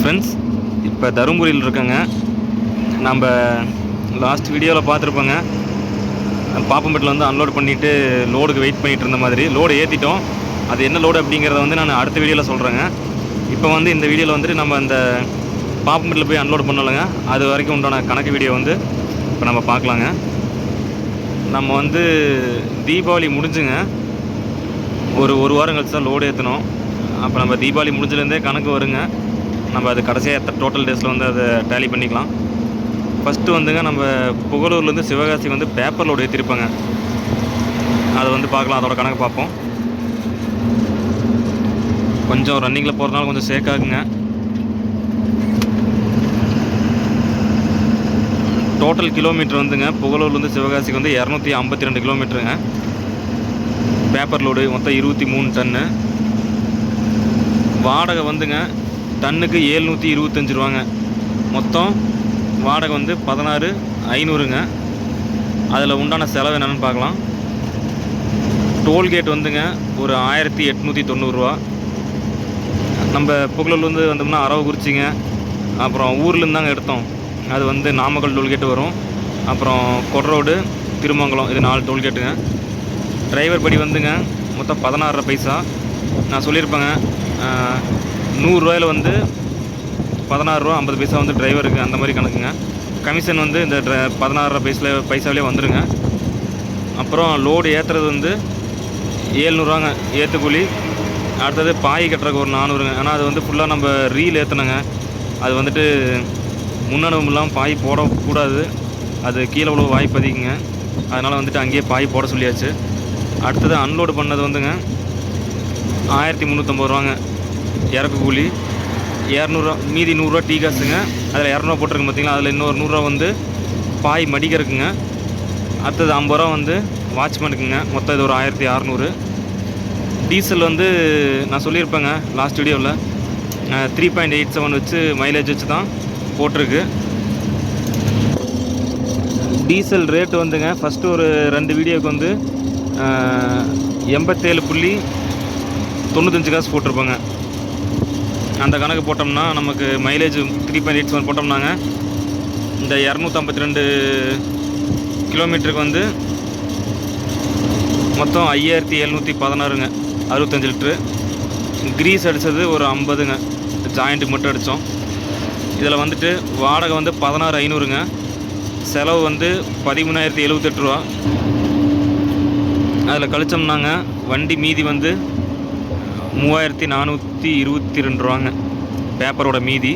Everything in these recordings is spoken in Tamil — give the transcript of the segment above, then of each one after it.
ஃப்ரெண்ட்ஸ், இப்போ தருமபுரியில் இருக்கேங்க. நம்ம லாஸ்ட் வீடியோவில் பார்த்துருப்போங்க. பாப்பம்பேட்டில் வந்து அன்லோட் பண்ணிவிட்டு லோடுக்கு வெயிட் பண்ணிகிட்டு இருந்த மாதிரி லோடு ஏற்றிட்டோம். அது என்ன லோடு அப்படிங்கிறத வந்து நான் அடுத்த வீடியோவில் சொல்கிறேங்க. இப்போ வந்து இந்த வீடியோவில் வந்துட்டு நம்ம அந்த பாப்பம்பேட்டில் போய் அன்லோட் பண்ணலைங்க. அது வரைக்கும் உண்டான கணக்கு வீடியோ வந்து இப்போ நம்ம பார்க்கலாங்க. நம்ம வந்து தீபாவளி முடிஞ்சுங்க, ஒரு வாரம் கழிச்சு தான் லோடு ஏற்றணும். அப்போ நம்ம தீபாவளி முடிஞ்சிலேருந்தே கணக்கு வருங்க. நம்ம அது கடைசியாக எத்தனை டோட்டல் டேஸில் வந்து அதை டேலி பண்ணிக்கலாம். ஃபஸ்ட்டு வந்துங்க, நம்ம புகழூர்லேருந்து சிவகாசி வந்து பேப்பர் லோடு ஏற்றிருப்பாங்க. அதை வந்து பார்க்கலாம், அதோட கணக்கு பார்ப்போம். கொஞ்சம் ரன்னிங்கில் போகிறதுனால கொஞ்சம் சேக்காகுங்க. டோட்டல் கிலோமீட்டர் வந்துங்க, புகழூர்லேருந்து சிவகாசிக்கு வந்து 252 கிலோமீட்டருங்க. பேப்பர் லோடு மொத்தம் 23 டன்னு. வாடகை வந்துங்க டன்னுக்கு 725 ரூபாங்க. மொத்தம் வாடகை வந்து 16,500ங்க. அதில் உண்டான செலவு என்னென்னு பார்க்கலாம். டோல்கேட் வந்துங்க ஒரு 1890 ரூபா. நம்ம புகழூர்லேருந்து வந்தோம்னா அரவக்குறிச்சிங்க, அப்புறம் ஊர்லேருந்து தாங்க எடுத்தோம். அது வந்து நாமக்கல் டோல்கேட்டு வரும், அப்புறம் கொட்ரோடு, திருமங்கலம், இது 4 டோல்கேட்டுங்க. டிரைவர் படி வந்துங்க மொத்தம் 16 பைசா. நான் சொல்லியிருப்பேங்க, 100 ரூபாயில் வந்து 16 ரூபா 50 பைசா வந்து டிரைவருக்கு, அந்த மாதிரி கணக்குங்க. கமிஷன் வந்து இந்த 16 பைசாவிலே வந்துடுங்க. அப்புறம் லோடு ஏற்றுறது வந்து 700ரூவாங்க ஏற்றுக்கூலி. அடுத்தது பாய் கட்டுறதுக்கு ஒரு 400ங்க. ஆனால் அது வந்து ஃபுல்லாக நம்ம ரீல் ஏற்றணுங்க. அது வந்துட்டு முன்னனுபவம் இல்லாமல் பாய் போடக்கூடாது, அது கீழே உள்ள வாய்ப்பு அதிகங்க. அதனால் வந்துட்டு அங்கேயே பாய் போட சொல்லியாச்சு. அடுத்தது அன்லோடு பண்ணது வந்துங்க 1350 ரூபாங்க இறக்கு கூலி. 200 மீதி 100 ரூபா டீ காசுங்க. அதில் 200 போட்டிருக்கு பார்த்தீங்களா, அதில் இன்னொரு 100 ரூபா வந்து பாய் மடிக்கிறதுக்குங்க. அடுத்தது 50 ரூபா வந்து வாட்ச்மேனுக்குங்க. மொத்தம் இது ஒரு 1600. டீசல் வந்து நான் சொல்லியிருப்பேங்க லாஸ்ட் வீடியோவில், 3.87 வச்சு மைலேஜ் வச்சு தான் போட்டிருக்கு. டீசல் ரேட்டு வந்துங்க ஃபஸ்ட்டு ஒரு 2 வீடியோவுக்கு வந்து 87.95 காசு போட்டிருப்பாங்க. அந்த கணக்கு போட்டோம்னா நமக்கு மைலேஜ் 3.87 போட்டோம்னாங்க இந்த 252 கிலோமீட்டருக்கு வந்து மொத்தம் 5716ங்க, 65 லிட்ரு. கிரீஸ் அடித்தது ஒரு 50ங்க, ஜாயிண்ட்டுக்கு மட்டும் அடித்தோம். இதில் வந்துட்டு வாடகை வந்து 16,500ங்க. செலவு வந்து 13,078 ரூபா. அதில் கழிச்சோம்னாங்க வண்டி மீதி வந்து 3,422 ரூபாங்க, பேப்பரோட மீதி.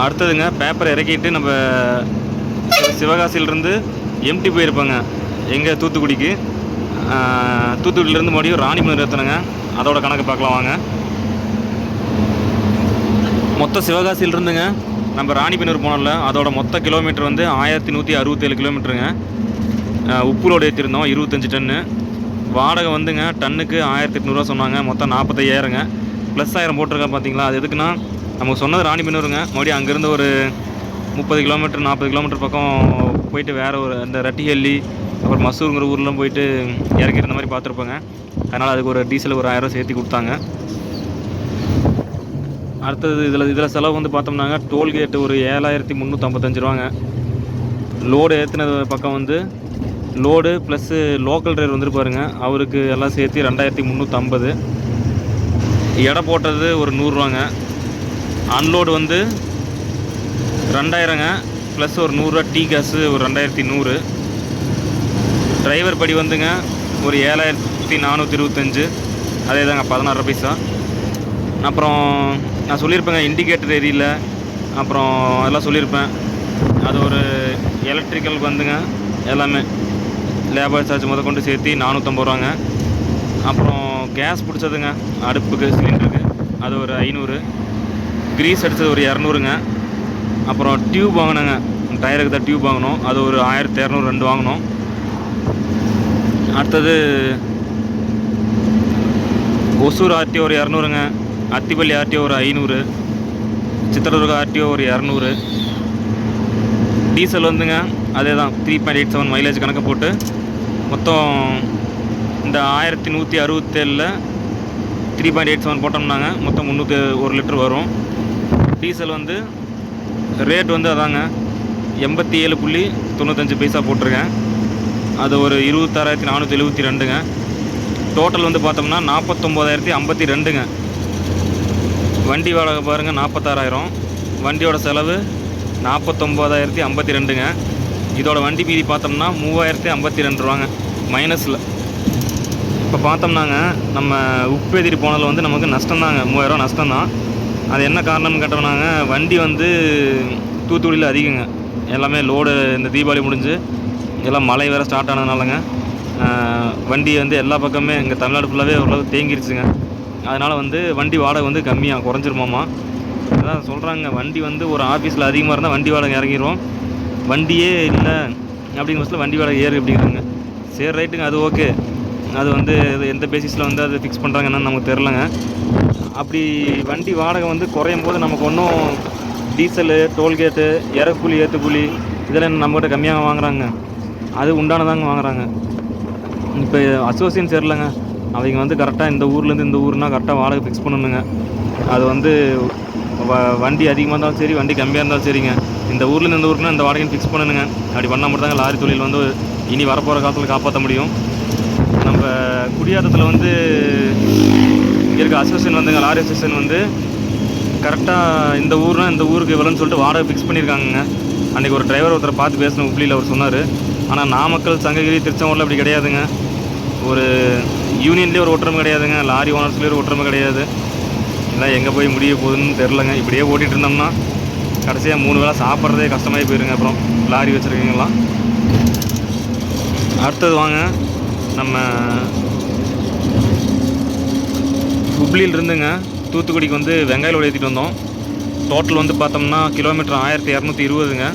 அடுத்ததுங்க, பேப்பரை இறக்கிட்டு நம்ம சிவகாசியிலேருந்து எம்டி போயிருப்பாங்க எங்கள் தூத்துக்குடிக்கு. தூத்துக்குடியிலேருந்து மறுபடியும் ராணிமலை ஏற்றணுங்க. அதோட கணக்கு பார்க்கலாம் வாங்க. மொத்தம் சிவகாசியிலிருந்துங்க நம்ம ராணிபெனூர் போனோம்ல, அதோட மொத்த கிலோமீட்டர் வந்து 1167 கிலோமீட்டருங்க. உப்பு லோடு ஏற்றிருந்தோம் 25 டன்னு. வாடகை வந்துங்க டன்னுக்கு 1800 ரூபா சொன்னாங்க. மொத்தம் 45,000ங்க. ப்ளஸ் 1000 போட்டிருக்கா பார்த்தீங்களா. அது எதுக்குன்னா, நமக்கு சொன்னது ராணிபெனூருங்க. மறுபடியும் அங்கேருந்து ஒரு 30 கிலோமீட்டர் 40 கிலோமீட்டர் பக்கம் போயிட்டு வேறு ஒரு இந்த ரட்டிஹள்ளி, அப்புறம் மசூருங்கிற ஊர்லாம் போயிட்டு இறக்கிற மாதிரி பார்த்துருப்போங்க. அதனால் அதுக்கு ஒரு டீசல் ஒரு 1000 சேர்த்து கொடுத்தாங்க. அடுத்தது இதில் செலவு வந்து பார்த்தோம்னாங்க, டோல்கேட்டு ஒரு 7,355 ரூபாங்க. லோடு ஏற்றினது பக்கம் வந்து லோடு ப்ளஸ்ஸு லோக்கல் டிரைவர் வந்துருப்பாருங்க, அவருக்கு எல்லாம் சேர்த்து 2,350. எடை போட்டது ஒரு 100 ரூபாங்க. அன்லோடு வந்து 2000ங்க, ப்ளஸ் ஒரு 100 ரூபா டீ காசு ஒரு 2,100. டிரைவர் படி வந்துங்க ஒரு 7,425, அதே தாங்க 16 பைசா. அப்புறம் நான் சொல்லியிருப்பேங்க இண்டிகேட்டர் எரியல, அப்புறம் அதெல்லாம் சொல்லியிருப்பேன். அது ஒரு எலக்ட்ரிக்கலுக்கு வந்துங்க எல்லாமே லேபர் சார்ஜ் கொண்டு சேர்த்து 450 ரூபாங்க. அப்புறம் கேஸ் பிடிச்சதுங்க அடுப்புக்கு, சிலிண்டருக்கு, அது ஒரு 500. கிரீஸ் அடித்தது ஒரு 200ங்க. அப்புறம் டியூப் வாங்கினேங்க, டயருக்கு தான் டியூப் வாங்கினோம். அது ஒரு 1202 வாங்கினோம். அடுத்தது ஒசூர் ஆர்டிஓ ஒரு 200ங்க. அத்திப்பள்ளி ஆர்டிஓ ஒரு 500. சித்திரதுர்கா ஆர்டிஓ ஒரு 200. டீசல் வந்துங்க அதே தான் 3.87 மைலேஜ் கணக்கு போட்டு மொத்தம் இந்த 1167 3.87 போட்டோம்னாங்க மொத்தம் 301 லிட்டர் வரும். டீசல் வந்து ரேட் வந்து அதாங்க 87.95 போட்டிருக்கேன். அது ஒரு 26,472ங்க. டோட்டல் வந்து பார்த்தோம்னா 49,052ங்க. வண்டி வாடகை பாருங்கள் 46,000. வண்டியோட செலவு 49,052ங்க. இதோட வண்டி மீதி பார்த்தோம்னா 3,052 ரூபாங்க மைனஸில். இப்போ பார்த்தோம்னாங்க நம்ம உப்பு ஏற்றிட்டு போனதில் வந்து நமக்கு நஷ்டம்தாங்க, 3000 நஷ்டம்தான். அது என்ன காரணம்னு கேட்டோம்னாங்க, வண்டி வந்து தூத்துக்குடியில் அதிகங்க. எல்லாமே லோடு இந்த தீபாவளி முடிஞ்சு எல்லாம் மழை வேறு ஸ்டார்ட் ஆனதுனாலங்க வண்டி வந்து எல்லா பக்கமே இங்கே தமிழ்நாடு ஃபுல்லாகவே ஓரளவு தேங்கிருச்சுங்க. அதனால் வந்து வண்டி வாடகை வந்து கம்மியாக குறைஞ்சிருமாமா. அதான் சொல்கிறாங்க, வண்டி வந்து ஒரு ஆஃபீஸில் அதிகமாக இருந்தால் வண்டி வாடகை இறங்கிடும், வண்டியே இல்லை அப்படிங்கிற பட்சத்தில் வண்டி வாடகை ஏறு அப்படிங்கிறாங்க. சரி ரைட்டுங்க, அது ஓகே. அது வந்து எந்த பேசிஸில் வந்து அது ஃபிக்ஸ் பண்ணுறாங்கன்னு நமக்கு தெரிலங்க. அப்படி வண்டி வாடகை வந்து குறையும் போது நமக்கு ஒன்றும் டீசலு, டோல்கேட்டு, இறக்கூலி, ஏற்றுக்கூலி இதெல்லாம் நம்மகிட்ட கம்மியாக வாங்குறாங்க, அது உண்டானதாங்க வாங்குறாங்க. இப்போ அசோசியன் சரியில்லைங்க, அவங்க வந்து கரெக்டாக இந்த ஊர்லேருந்து இந்த ஊர்னால் கரெக்டாக வாடகை ஃபிக்ஸ் பண்ணணுங்க. அது வந்து வண்டி அதிகமாக இருந்தாலும் சரி, வண்டி கம்மியாக இருந்தாலும் சரிங்க, இந்த ஊர்லேருந்து இந்த ஊருக்குனா இந்த வாடகைன்னு ஃபிக்ஸ் பண்ணணுங்க. அப்படி பண்ணால் மட்டும் தாங்க லாரி தொழில் வந்து இனி வரப்போகிற காலத்தில் காப்பாற்ற முடியும். நம்ம குடியாத்தத்தில் வந்து இருக்க அசோசியேஷன் வந்துங்க, லாரி அசோசியேஷன் வந்து கரெக்டாக இந்த ஊர்னால் இந்த ஊருக்கு இவ்வளோன்னு சொல்லிட்டு வாடகை ஃபிக்ஸ் பண்ணியிருக்காங்க. அன்றைக்கி ஒரு டிரைவர் ஒருத்தரை பார்த்து பேசணும் உப்ளியில், அவர் சொன்னார். ஆனால் நாமக்கல், சங்ககிரி, திருச்செங்கோடில் அப்படி கிடையாதுங்க. ஒரு யூனியன்லேயே ஒரு ஒற்றுமை கிடையாதுங்க, லாரி ஓனர்ஸ்லேயே ஒரு ஒற்றுமை கிடையாது. இதெல்லாம் எங்கே போய் முடிய போகுதுன்னு தெரிலங்க. இப்படியே ஓட்டிகிட்டு இருந்தோம்னா கடைசியாக 3 வேளை சாப்பிட்றதே கஷ்டமாகி போயிருங்க. அப்புறம் லாரி வச்சுருக்கீங்களாம். அடுத்தது வாங்க, நம்ம ஹுப்ளியில் இருந்துங்க தூத்துக்குடிக்கு வந்து வெங்காயம் ஏற்றிட்டு வந்தோம். டோட்டல் வந்து பார்த்தோம்னா கிலோமீட்டர் 1220ங்க.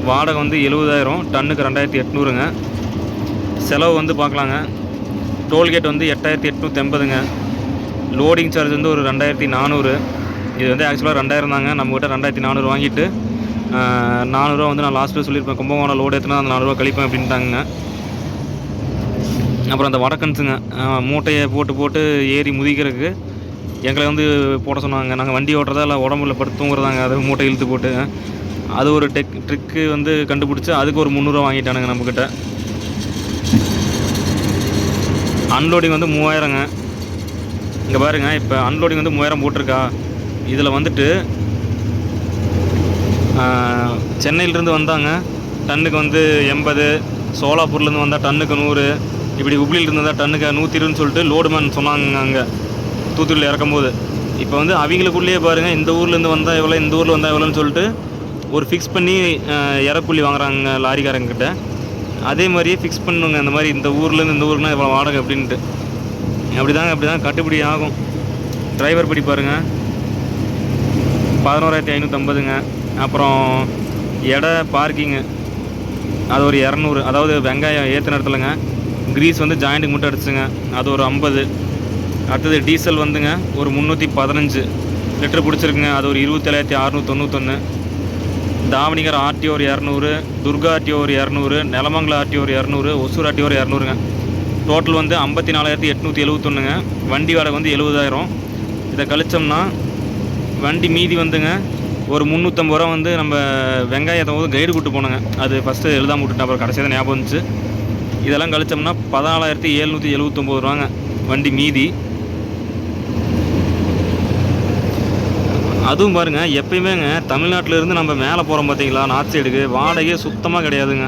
வாடகை வந்து 70,000, டன்னுக்கு 2800ங்க. செலவு வந்து பார்க்கலாங்க, டோல்கேட் வந்து 8,880ங்க. லோடிங் சார்ஜ் வந்து ஒரு 2,400. இது வந்து ஆக்சுவலாக 2,000 தாங்க, நம்மகிட்ட 2,400 வாங்கிட்டு 400 ரூபா வந்து நான் லாஸ்ட்டில் சொல்லியிருப்பேன், கும்பகோணம் லோடு ஏற்றினா அந்த 400 ரூபா கழிப்பேன் அப்படின்ட்டாங்க. அப்புறம் அந்த வடக்கன்ஸுங்க மூட்டையை போட்டு ஏறி முதிக்கிறதுக்கு எங்களை வந்து போட சொன்னாங்க. நாங்கள் வண்டி ஓட்டுறதா இல்லை உடம்புல படுத்து தூங்குறதாங்க, அதை மூட்டை இழுத்து போட்டு அது ஒரு ட்ரிக்கு வந்து கண்டுபிடிச்சி அதுக்கு ஒரு 300 ரூபா வாங்கிட்டானுங்க நம்மக்கிட்ட. அன்லோடிங் வந்து 3000ங்க. இங்கே பாருங்கள், இப்போ அன்லோடிங் வந்து 3000 போட்டிருக்கா. இதில் வந்துட்டு சென்னையிலேருந்து வந்தாங்க டன்னுக்கு வந்து 80, சோலாப்பூர்லேருந்து வந்தால் டன்னுக்கு 100, இப்படி ஹுப்ளியிலேருந்து வந்தால் டன்னுக்கு 120ன்னு சொல்லிட்டு லோடுமேன் சொன்னாங்க அங்கே தூத்துக்குடியில் இறக்கும்போது. இப்போ வந்து அவங்களுக்குள்ளேயே பாருங்கள், இந்த ஊர்லேருந்து வந்தால் எவ்வளோ, இந்த ஊரில் வந்தால் எவ்வளோன்னு சொல்லிட்டு ஒரு ஃபிக்ஸ் பண்ணி இறக்குள்ளி வாங்குறாங்க லாரிக்காரங்கிட்ட. அதே மாதிரியே ஃபிக்ஸ் பண்ணுங்க, இந்த மாதிரி இந்த ஊர்லேருந்து இந்த ஊருக்குனா இவ்வளோ வாடகை அப்படின்ட்டு. அப்படி தான் கட்டுப்படி ஆகும். டிரைவர் படி பாருங்கள் 11,550ங்க. அப்புறம் எடை பார்க்கிங்கு அது ஒரு 200, அதாவது வெங்காயம் ஏற்றின இடத்துலங்க. கிரீஸ் வந்து ஜாயிண்ட்டுக்கு மட்டும் அடிச்சுங்க, அது ஒரு 50. அடுத்தது டீசல் வந்துங்க ஒரு 315 லிட்டர் பிடிச்சிருக்குங்க, அது ஒரு 27,691. தாவணிகர் ஆர்டிஓ ஒரு 200, துர்கா ஆர்டிஓ ஒரு 200, நிலமங்கலம் ஆர்டிஓ ஒரு 200, ஒசூர் ஆர்டிஓ ஒரு 200ங்க. டோட்டல் வந்து 54,871ங்க. வண்டி வாடகை வந்து 70,000. இதை கழிச்சோம்னா வண்டி மீதி வந்துங்க ஒரு 350 ரூபா வந்து நம்ம வெங்காயத்தை போது கைடு கூட்டு போனோங்க. அது ஃபஸ்ட்டு எழுதாம விட்டுட்டேன், அப்புறம் கடைசியாக தான் ஞாபகம் வந்துச்சு. இதெல்லாம் கழிச்சோம்னா 14,779 ரூபாங்க வண்டி மீதி. அதுவும் பாருங்கள், எப்பயுமேங்க தமிழ்நாட்டிலேருந்து நம்ம மேலே போகிறோம் பார்த்தீங்களா, நார்த் சைடுக்கு வாடகையே சுத்தமாக கிடையாதுங்க.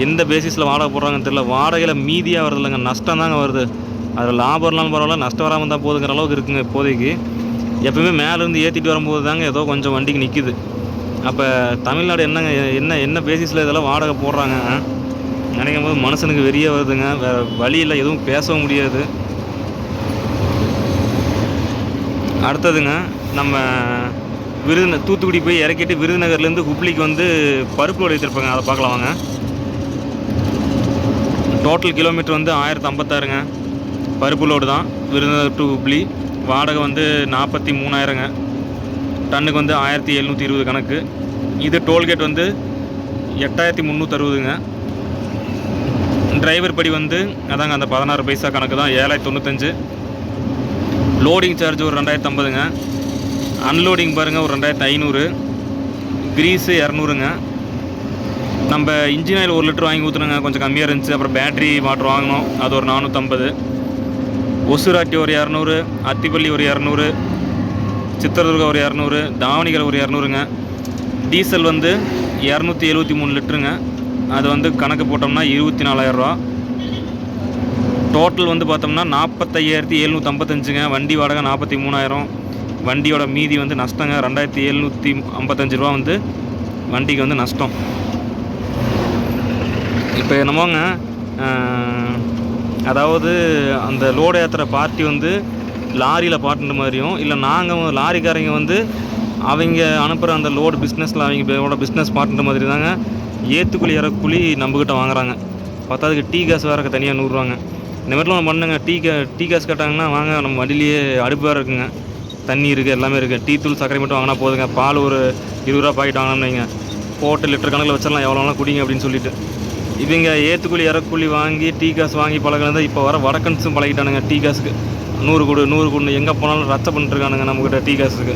எந்த பேசிஸில் வாடகை போடுறாங்கன்னு தெரியல. வாடகையில் மீதியாக வருது இல்லைங்க, நஷ்டம் தாங்க வருது. அதில் லாபம் இல்லாமல் பரவாயில்ல, நஷ்டம் வராமல் தான் போதுங்கிற அளவுக்கு இருக்குங்க இப்போதைக்கு. எப்போயுமே மேலேருந்து ஏற்றிட்டு வரும்போது தாங்க ஏதோ கொஞ்சம் வண்டிக்கு நிற்கிது. அப்போ தமிழ்நாடு என்னங்க என்ன பேசிஸில் இதெல்லாம் வாடகை போடுறாங்க நினைக்கும் போது மனுஷனுக்கு வெறியே வருதுங்க. வேறு வழியில் எதுவும் பேசவும் முடியாது. அடுத்ததுங்க, நம்ம தூத்துக்குடி போய் இறக்கிட்டு விருதுநகர்லேருந்து ஹுப்ளிக்கு வந்து பருப்பு லோடு ஏற்றிருப்பாங்க, அதை பார்க்கலாம் வாங்க. டோட்டல் கிலோமீட்டர் வந்து 1056ங்க. பருப்பு லோடு தான், விருதுநகர் டு ஹுப்ளி. வாடகை வந்து 43,000ங்க. டன்னுக்கு வந்து 1,720 கணக்கு. இது டோல்கேட் வந்து 8,360ங்க. டிரைவர் படி வந்து அதாங்க அந்த 16 பைசா கணக்கு தான், 7,095. லோடிங் சார்ஜ் ஒரு 2,050ங்க. அன்லோடிங் பாருங்கள் ஒரு 2500. கிரீஸு 200ங்க. நம்ம இன்ஜின் ஆயில் 1 லிட்டர் வாங்கி ஊற்றுனங்க, கொஞ்சம் கம்மியாக இருந்துச்சு. அப்புறம் பேட்ரி வாட்டர் வாங்கினோம், அது ஒரு 450. ஒசூராட்டி ஒரு 200, அத்திப்பள்ளி ஒரு 200, சித்திரதுர்கா ஒரு 200, தாவணிகரை ஒரு 200ங்க. டீசல் வந்து 273 லிட்டருங்க. அது வந்து கணக்கு போட்டோம்னா 24,000 ரூபா. டோட்டல் வந்து பார்த்தோம்னா 45,755ங்க. வண்டி வாடகை 43,000. வண்டியோட மீதி வந்து நஷ்டங்க 2,755 ரூபா வந்து வண்டிக்கு வந்து நஷ்டம். இப்போ என்னமோங்க, அதாவது அந்த லோடு ஏற்றுற பார்ட்டி வந்து லாரியில் பாட்டுன்ற மாதிரியும், இல்லை நாங்கள் லாரிக்காரங்க வந்து அவங்க அனுப்புகிற அந்த லோடு பிஸ்னஸில் அவங்களோட பிஸ்னஸ் பாட்டுன்ற மாதிரி தாங்க ஏற்றுக்குழி இறக்குழி நம்மக்கிட்ட வாங்குறாங்க. பத்தாவதுக்கு டீ கேஸ் வேறு தனியாக 100 ரூபாங்க. இந்த மாதிரிலாம் பண்ணுங்க. டீ கேஸ் கேட்டாங்கன்னா வாங்க, நம்ம வண்டியிலேயே அடுப்பு வேறு இருக்குங்க, தண்ணி இருக்குது, எல்லாமே இருக்குது. டீ தூள் சர்க்கரை மட்டும் வாங்கினா போதுங்க. பால் ஒரு 20 ரூபா பாக்கெட் வாங்கினோம்னு வைங்க, போட்டு லிட்டர் கணக்கில் வச்சிடலாம், எவ்வளோலாம் குடிங்க அப்படின்னு சொல்லிட்டு. இவங்க ஏற்றுக்குழி இறக்குழி வாங்கி டீ காசு வாங்கி பழகினது இப்போ வர வடக்கன்ஸும் பழகிட்டானுங்க. டீ காசுக்கு 100 கொடு எங்கே போனாலும் ரச்சை பண்ணிட்டுருக்கானுங்க நம்மக்கிட்ட டீ காசுக்கு.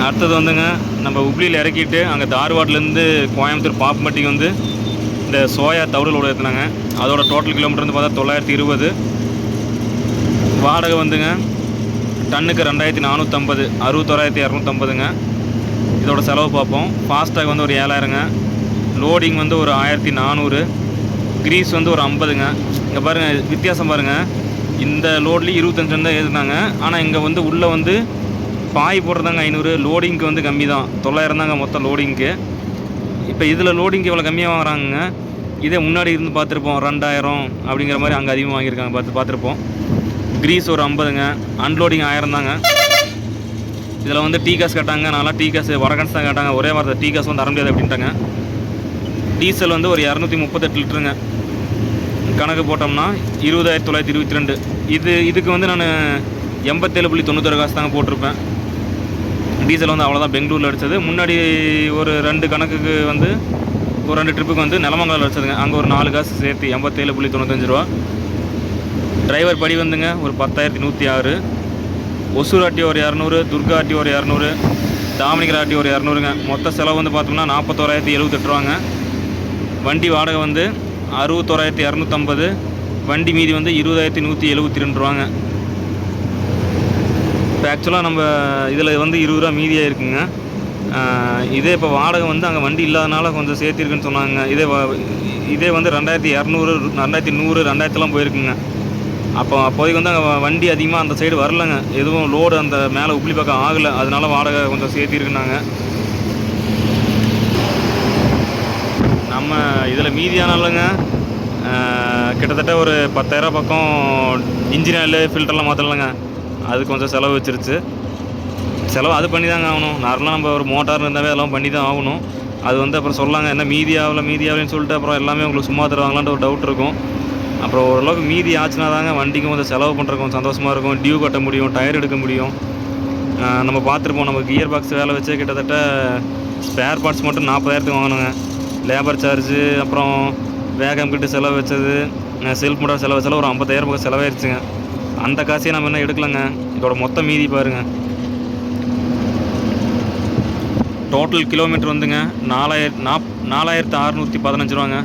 அடுத்தது வந்துங்க, நம்ம உப்ளியில் இறக்கிட்டு அங்கே தார்வாட்லேருந்து கோயம்புத்தூர் பாப்புமட்டிக்கு வந்து இந்த சோயா தவிடலோடு ஏற்றுனாங்க. அதோட டோட்டல் கிலோமீட்டர் வந்து பார்த்தா 920. வாடகை வந்துங்க டன்னுக்கு 2,450, 61,250ங்க. இதோட செலவு பார்ப்போம். ஃபாஸ்டாக் வந்து ஒரு 7,000ங்க. லோடிங் வந்து ஒரு 1,400. கிரீஸ் வந்து ஒரு 50ங்க. இங்கே பாருங்கள் வித்தியாசம் பாருங்கள். இந்த லோட்லேயும் 25 டன் தான் ஏற்றுனாங்க. ஆனால் இங்கே வந்து உள்ளே வந்து பாய் போடுறதாங்க 500. லோடிங்க்கு வந்து கம்மி தான், 900 தாங்க மொத்தம் லோடிங்க்கு. இப்போ இதில் லோடிங்க்கு இவ்வளோ கம்மியாக வாங்குறாங்க. இதே முன்னாடி இருந்து பார்த்துருப்போம் 2,000 அப்படிங்கிற மாதிரி அங்கே அதிகமாக வாங்கியிருக்காங்க, பார்த்துருப்போம். கிரீஸ் ஒரு 50ங்க. அன்லோடிங் 1000 தாங்க. இதில் வந்து டீ காசு கேட்டாங்க. நான்லாம் டீ காசு வடகன்ஸ் தான் கேட்டாங்க. ஒரே வாரத்தை டீ காசு வந்து தர முடியாது அப்படின்ட்டாங்க. டீசல் வந்து ஒரு 238 லிட்டருங்க. கணக்கு போட்டோம்னா 20,922. இதுக்கு வந்து நான் 87.96 காசு தாங்க போட்டிருப்பேன். டீசல் வந்து அவ்வளோதான் பெங்களூரில் அடித்தது. முன்னாடி ஒரு 2 கணக்குக்கு வந்து ஒரு 2 ட்ரிப்புக்கு வந்து நிலமங்கலம் அடிச்சதுங்க. அங்கே ஒரு 4 காசு சேர்த்து 87.95 ரூபா. டிரைவர் படி வந்துங்க ஒரு 10,106. ஒசூர் ஆட்டி ஒரு 200, துர்கா ஆட்டி ஒரு 200, தாவணிகர் ஆட்டி ஒரு 200ங்க. மொத்த செலவு வந்து பார்த்தோம்னா 41,078 ரூபாங்க. வண்டி வாடகை வந்து 61,250. வண்டி மீதி வந்து 20,172 ரூபாங்க. இப்போ ஆக்சுவலாக நம்ம இதில் வந்து 20 ரூபா மீதியாக இருக்குங்க. இதே இப்போ வாடகை வந்து அங்கே வண்டி இல்லாதனால கொஞ்சம் சேர்த்திருக்குன்னு சொன்னாங்க. இதே வந்து 2,200, 2,100, 2,000லாம் போயிருக்குங்க. அப்போதைக்கு வந்து அங்கே வண்டி அதிகமாக அந்த சைடு வரலைங்க. எதுவும் லோடு அந்த மேலே உப்ளி பக்கம் ஆகலை, அதனால வாடகை கொஞ்சம் சேர்த்திருக்குனாங்க. நம்ம இதில் மீதியானாலுங்க கிட்டத்தட்ட ஒரு 10,000 பக்கம் இன்ஜின் ஆயில் ஃபில்டர்லாம் மாற்றலைங்க. அது கொஞ்சம் செலவு வச்சிருச்சு. செலவு அது பண்ணி தாங்க ஆகணும். நார்மலாக நம்ம ஒரு மோட்டார் இருந்தாவே அதெல்லாம் பண்ணி தான் ஆகணும். அது வந்து அப்புறம் சொல்லாங்க என்ன மீதியாகலன்னு சொல்லிட்டு அப்புறம் எல்லாமே உங்களுக்கு சும்மா தருவாங்களான்ட்டு ஒரு டவுட் இருக்கும். அப்புறம் ஓரளவுக்கு மீதி ஆச்சுனா தாங்க வண்டிக்கும் கொஞ்சம் செலவு பண்ணுறதுக்கு கொஞ்சம் சந்தோஷமாக இருக்கும். டியூ கட்ட முடியும், டயர் எடுக்க முடியும். நம்ம பார்த்துருப்போம், நம்ம கியர் பாக்ஸ் வேலை வச்சே கிட்டத்தட்ட ஸ்பேர் பார்ட்ஸ் மட்டும் 40,000க்கு வாங்கணுங்க. லேபர் சார்ஜு, அப்புறம் வேகம் கிட்ட செலவு வச்சது, செல்ஃப் மோட்டார் செலவு வச்சாலும் ஒரு 50,000 பக்கம் செலவாயிருச்சுங்க. அந்த காசையே நம்ம என்ன எடுக்கலைங்க. இதோட மொத்த மீதி பாருங்கள். டோட்டல் கிலோமீட்டர் வந்துங்க 4,615 ரூபாங்க.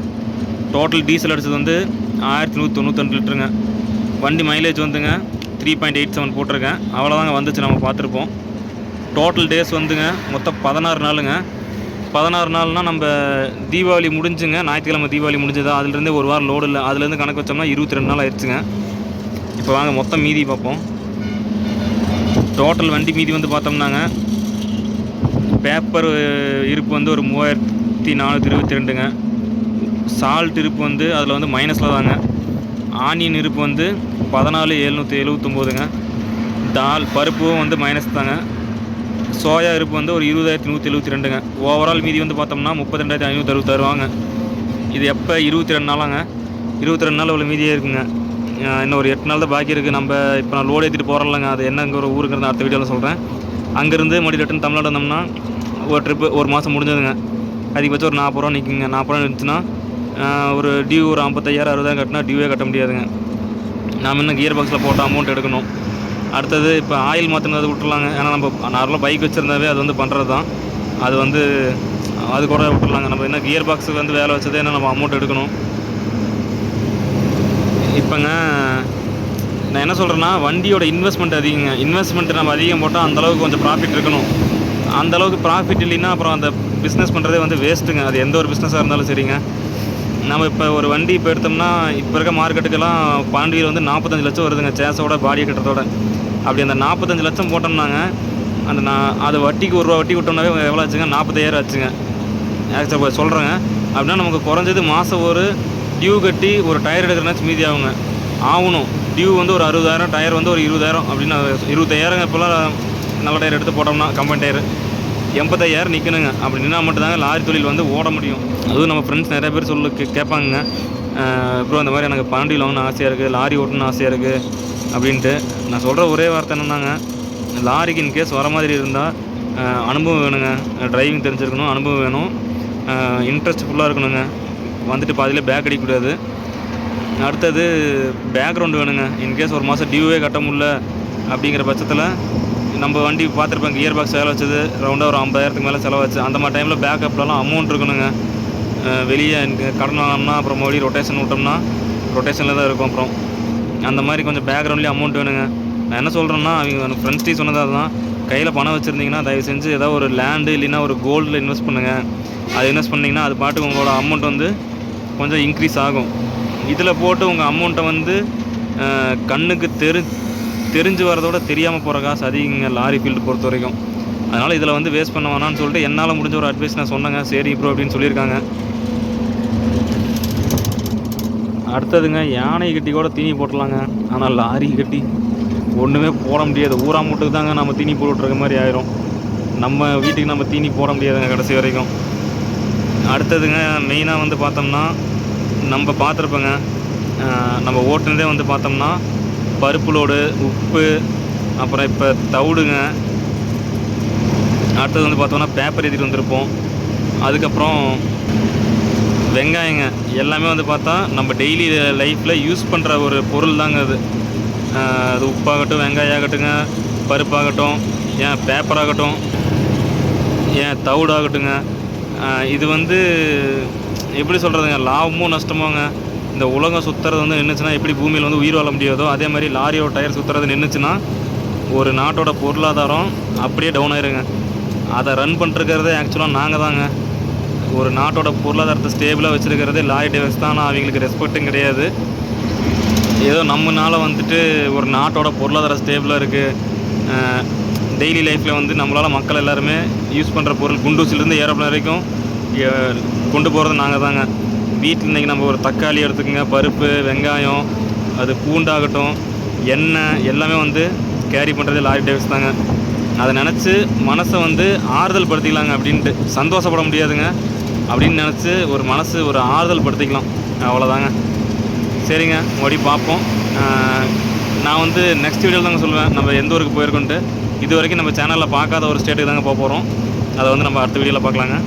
டோட்டல் டீசல் அடித்தது வந்து 1,192 லிட்டருங்க. வண்டி மைலேஜ் வந்துங்க 3.87 போட்டிருக்கேன். அவ்வளோதாங்க வந்துச்சு, நம்ம பார்த்துருப்போம். டோட்டல் டேஸ் வந்துங்க மொத்தம் 16 நாளுங்க. 16 நாள்னால் நம்ம தீபாவளி முடிஞ்சுங்க, ஞாயிற்றுக்கிழமை தீபாவளி முடிஞ்சதா, அதுலேருந்தே ஒரு வாரம் லோடு இல்லை. அதுலேருந்து கணக்கு வச்சோம்னா 22 நாள் ஆயிடுச்சுங்க. இப்போ வாங்க மொத்தம் மீதி பார்ப்போம். டோட்டல் வண்டி மீதி வந்து பார்த்தோம்னாங்க, பேப்பர் இருப்பு வந்து ஒரு 3,422ங்க. சால்ட் இருப்பு வந்து அதில் வந்து மைனஸில் தாங்க. ஆனியன் இருப்பு வந்து 14,779ங்க. தால் பருப்பும் வந்து மைனஸ் தாங்க. சோயா இருப்பு வந்து ஒரு 20,172ங்க. ஓவரால் மீதி வந்து பார்த்தோம்னா 32,566 ரூபாங்க. இது எப்போ 22 நாளாங்க. 22 நாள் இவ்வளோ மீதியே இருக்குங்க. இன்னும் ஒரு 8 நாள் தான் பாக்கி இருக்குது. நம்ம இப்போ நான் லோடு ஏற்றிட்டு போகிறோம்லங்க, அது என்னங்க ஒரு ஊருங்கிறது அடுத்த வீடியோவில் சொல்கிறேன். அங்கேருந்து மறுபடியும் ரிட்டன் தமிழ்நாடு வந்தோம்னா ஒரு ட்ரிப்பு ஒரு மாதம் முடிஞ்சதுங்க. அதிகபட்சம் ஒரு 40 ரூபா நிற்குங்க. 40 ரூபா இருந்துச்சுன்னா ஒரு டியூ ஒரு 55,000 60,000 கட்டினா டியூவே கட்ட முடியாதுங்க. நாம் இன்னும் கியர் பாக்ஸில் போட்ட அமௌண்ட் எடுக்கணும். அடுத்தது இப்போ ஆயில் மாற்றினது விட்டுருலாங்க. ஏன்னா நம்ம நார்மலாக பைக் வச்சுருந்தாவே அது வந்து பண்ணுறது தான். அது வந்து அது கூட விட்டுருலாங்க. நம்ம என்ன கியர் பாக்ஸுக்கு வந்து வேலை வச்சதே என்ன நம்ம அமௌண்ட் எடுக்கணும். இப்போங்க நான் என்ன சொல்கிறேன்னா, வண்டியோட இன்வெஸ்ட்மெண்ட் அதிகங்க. இன்வெஸ்ட்மெண்ட் நம்ம அதிகம் போட்டால் அந்தளவுக்கு கொஞ்சம் ப்ராஃபிட் இருக்கணும். அந்தளவுக்கு ப்ராஃபிட் இல்லைன்னா அப்புறம் அந்த பிஸ்னஸ் பண்ணுறதே வந்து வேஸ்ட்டுங்க. அது எந்த ஒரு பிஸ்னஸாக இருந்தாலும் சரிங்க. நம்ம இப்போ ஒரு வண்டி இப்போ எடுத்தோம்னா இப்போ இருக்க மார்க்கெட்டுக்கெல்லாம் பாண்டியில் வந்து 45 லட்சம் வருதுங்க, சேஸோட பாடியை கட்டுறதோட. அப்படி அந்த 45 லட்சம் போட்டோம்னாங்க, அந்த அது வட்டிக்கு ரூபா வட்டி விட்டோம்னாவே எவ்வளோ ஆச்சுங்க? 40,000 ஆச்சுங்க. ஆக்சுவலாக சொல்கிறேங்க. அப்படின்னா நமக்கு குறைஞ்சது மாதம் ஒரு டியூ கட்டி ஒரு டயர் எடுக்கிறனாச்சும் மீதி ஆகணும். டியூ வந்து ஒரு 60,000, டயர் வந்து ஒரு 20,000 அப்படின்னு 25,000 இப்போலாம் நல்ல டயர் எடுத்து போட்டோம்னா கம்பெனி டயர் 85,000 நிற்கணுங்க. அப்படி நின்னா மட்டும் தாங்க லாரி தொழில் வந்து ஓட முடியும். அதுவும் நம்ம ஃப்ரெண்ட்ஸ் நிறைய பேர் கேட்பாங்க, ப்ரோ இந்த மாதிரி எனக்கு பாண்டியில் வாங்கணும்னு ஆசையாக இருக்குது, லாரி ஓட்டணும்னு ஆசையாக இருக்குது அப்படின்ட்டு. நான் சொல்கிற ஒரே வார்த்தை என்னன்னாங்க, லாரிக்கு இன்கேஸ் வர மாதிரி இருந்தால் அனுபவம் வேணுங்க. டிரைவிங் தெரிஞ்சிருக்கணும், அனுபவம் வேணும், இன்ட்ரெஸ்ட் ஃபுல்லாக இருக்கணுங்க. வந்துட்டு பாதியில் பேக் அடிக்கக்கூடாது. அடுத்தது பேக்ரவுண்டு வேணுங்க. இன்கேஸ் ஒரு மாதம் டியூவே கட்ட முடியல அப்படிங்கிற பட்சத்தில் நம்ம வண்டி பார்த்துருப்பேன், கியர் பாக்ஸ் வேலை வச்சது ரவுண்டாக ஒரு 50,000க்கு மேலே செலவாச்சு. அந்த மாதிரி டைமில் பேக்கப்லலாம் அமௌண்ட் இருக்கணுங்க. வெளியே கடன் வாங்கினோம்னா அப்புறம் மறுபடியும் ரொட்டேஷன் விட்டோம்னா ரொட்டேஷனில் தான் இருக்கும். அப்புறம் அந்த மாதிரி கொஞ்சம் பேக்ரவுண்ட்லேயும் அமௌண்ட் வேணுங்க. நான் என்ன சொல்கிறேன்னா, அவங்க ஃப்ரெண்ட்ஸ்டே சொன்னதாக தான், கையில் பணம் வச்சுருந்தீங்கன்னா தயவு செஞ்சு ஏதாவது ஒரு லேண்டு இல்லைன்னா ஒரு கோல்டில் இன்வெஸ்ட் பண்ணுங்கள். அது இன்வெஸ்ட் பண்ணிங்கன்னா அது பாட்டுக்கு உங்களோட அமௌண்ட் வந்து கொஞ்சம் இன்க்ரீஸ் ஆகும். இதில் போட்டு உங்கள் அமௌண்ட்டை வந்து கண்ணுக்கு தெரிஞ்சு வரதோட தெரியாமல் போகிற காசு அதிகங்க லாரி ஃபீல்டு பொறுத்த வரைக்கும். அதனால் இதில் வந்து வேஸ்ட் பண்ண வேணான்னு சொல்லிட்டு என்னால் முடிஞ்ச ஒரு அட்வைஸ் நான் சொன்னேங்க. சரி ப்ரோ அப்படின்னு சொல்லியிருக்காங்க. அடுத்ததுங்க, யானை கட்டி கூட தீனி போட்டலாங்க. ஆனால் லாரி கட்டி ஒன்றுமே போட முடியாது. ஊரா மூட்டுக்கு தாங்க நம்ம தீனி போட்டுருக்க மாதிரி ஆயிரும். நம்ம வீட்டுக்கு நம்ம தீனி போட முடியாதுங்க கடைசி வரைக்கும். அடுத்ததுங்க, மெயினாக வந்து பார்த்தோம்னா நம்ம பார்த்துருப்போங்க, நம்ம ஓட்டுனதே வந்து பார்த்தோம்னா பருப்பு லோடு, உப்பு, அப்புறம் இப்போ தவிடுங்க. அடுத்தது வந்து பார்த்தோம்னா பேப்பர் ஏற்றிட்டு வந்திருப்போம். அதுக்கப்புறம் வெங்காயங்க. எல்லாமே வந்து பார்த்தா நம்ம டெய்லி லைஃப்பில் யூஸ் பண்ணுற ஒரு பொருள் தாங்க அது. அது உப்பாகட்டும், வெங்காயம் ஆகட்டுங்க, பருப்பாகட்டும், ஏன் பேப்பராகட்டும், ஏன் தவிடாகட்டுங்க. இது வந்து எப்படி சொல்கிறதுங்க, லாபமும் நஷ்டமாங்க. இந்த உலகம் சுற்றுறது வந்து நின்றுச்சுன்னா எப்படி பூமியில் வந்து உயிர் வாழ முடியாதோ அதே மாதிரி லாரியோட டயர் சுற்றுறது நின்றுச்சுன்னா ஒரு நாட்டோட பொருளாதாரம் அப்படியே டவுன் ஆயிருங்க. அதை ரன் பண்ணிருக்கிறதே ஆக்சுவலாக நாங்கள் தாங்க. ஒரு நாட்டோட பொருளாதாரத்தை ஸ்டேபிளாக வச்சுருக்கிறதே லாரி டிரைவர்ஸ் தான். ஆனால் அவங்களுக்கு ரெஸ்பெக்டும் கிடையாது. ஏதோ நம்மளால் வந்துட்டு ஒரு நாட்டோட பொருளாதாரம் ஸ்டேபிளாக இருக்குது. டெய்லி லைஃப்பில் வந்து நம்மளால் மக்கள் எல்லாருமே யூஸ் பண்ணுற பொருள் குண்டூசிலேருந்து ஏரோப்ளேன் வரைக்கும் கொண்டு போகிறது நாங்கள் தாங்க. வீட்டில் இன்றைக்கி நம்ம ஒரு தக்காளி எடுத்துக்கோங்க, பருப்பு, வெங்காயம், அது பூண்டாகட்டும், எண்ணெய் எல்லாமே வந்து கேரி பண்ணுறது லாரி டிரைவர்ஸ் தாங்க. அதை நினச்சி மனசை வந்து ஆறுதல் படுத்திக்கலாங்க. அப்படின்ட்டு சந்தோஷப்பட முடியாதுங்க, அப்படின்னு நினச்சி ஒரு மனசு ஒரு ஆறுதல் படுத்திக்கலாம். அவ்வளோதாங்க. சரிங்க, மறுபடியும் பார்ப்போம். நான் வந்து நெக்ஸ்ட் வீடியோவில் தாங்க சொல்லுவேன் நம்ம எந்த ஊருக்கு போயிருக்கோன்ட்டு. இது வரைக்கும் நம்ம சேனலில் பார்க்காத ஒரு ஸ்டேட்டுக்கு தாங்க போக போகிறோம். அதை வந்து நம்ம அடுத்த வீடியோவில் பார்க்கலாங்க.